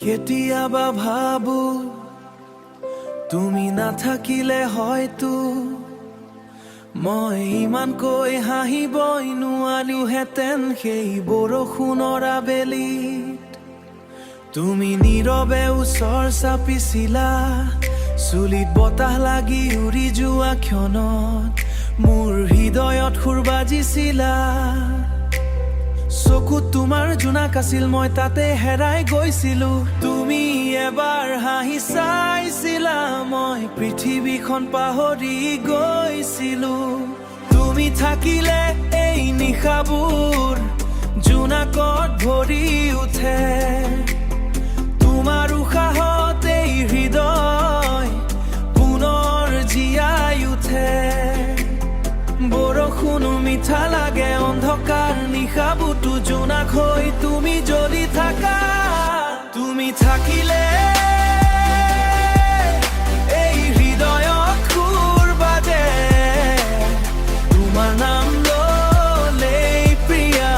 কেতিয়াবা ভাবো তুমি নাথাকিলে হয়তো মই ইমানকৈ হাঁহিবই নোৱাৰিলোহেঁতেন সেই বৰষুণৰ আবেলিত। তুমি নীৰৱে ওচৰ চাপিছিলা, চুলিত বতাহ লাগি উৰি যোৱা ক্ষণত মোৰ হৃদয়ত সুৰ বাজিছিলা। চকুত তোমাৰ জোনাক আছিল, মই তাতে হেৰাই গৈছিলো। তুমি এবাৰ হাঁহি চাইছিলা, মই পৃথিৱীখন পাহৰি গৈছিলো। তুমি থাকিলে এই নিশাবোৰ জোনাকত ভৰি উঠে, তোমাৰ উশাহত এই হৃদয় পুনৰ জীয়াই উঠে। বৰষুণো মিঠা লাগে, অন্ধকাৰ নিশাবোৰতো জোনাক হৈ তুমি জ্বলি থাকা। তুমি থাকিলে এই হৃদয়ত সুৰ বাজে, তোমাৰ নাম ললেই প্ৰিয়া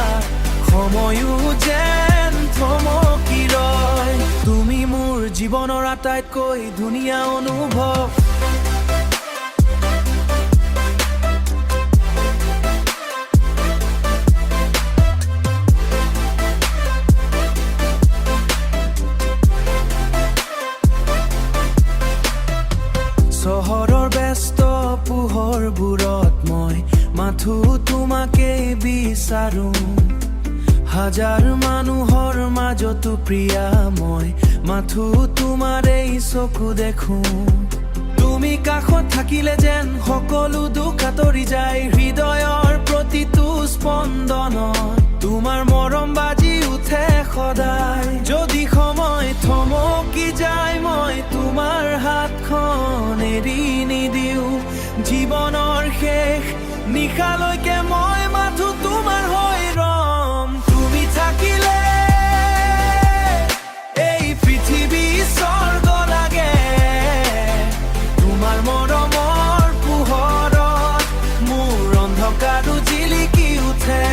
সময়ো যেন থমকি ৰয়। তুমি মোৰ জীৱনৰ আটাইতকৈ ধুনীয়া অনুভৱ। চহৰৰ ব্যস্ত পোহৰবোৰত মই মাথো তোমাকেই বিচাৰো। হাজাৰ মানুহৰ মাজতো প্ৰিয়া মই মাথো তোমাৰেই চকু দেখো। তুমি কাষত থাকিলে যেন সকলো দুখ আঁতৰি যায়, হৃদয়ৰ প্ৰতিটো স্পন্দনত তোমাৰ মৰম বাজি উঠে সদায়। যদি সময় থমকি যায়, মই তোমাৰ হাতখন এৰি নিদিও। জীৱনৰ শেষ নিশালৈকে মই মাথো তোমাৰ হৈ ৰম। তুমি থাকিলে এই পৃথিৱী স্বৰ্গ লাগে, তোমাৰ মৰমৰ পোহৰত মোৰ অন্ধকাৰো জিলিকি উঠে।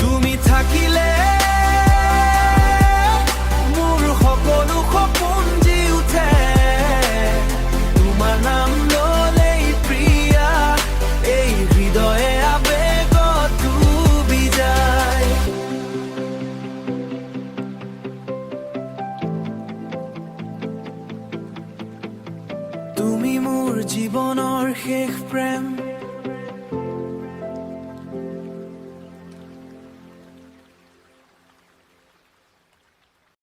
তুমি থাকিলে মোৰ সকলো সপোন জি উঠে, তোমাৰ নাম ললেই প্ৰিয়া এই হৃদয়ে আবেগত ডুবি যায়। তুমি মোৰ জীৱনৰ শেষ প্ৰেম।